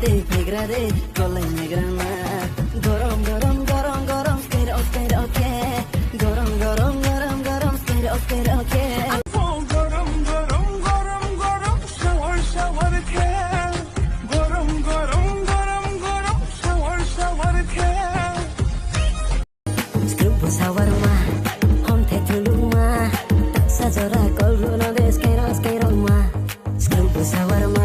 Negrade, cola negrana. Gorom, gorom, gorom, gorom, skate, okay. Gorom, gorom, gorom, gorom, skate, okay. গরম গরম গরম গরম shower shower খেয়ে গরম গরম গরম গরম শাওয়ার শাওয়ার খেয়ে Scrubo sawarma, honte tuluma. Sajora kolguno de skate, ma. Scrubo sawarma.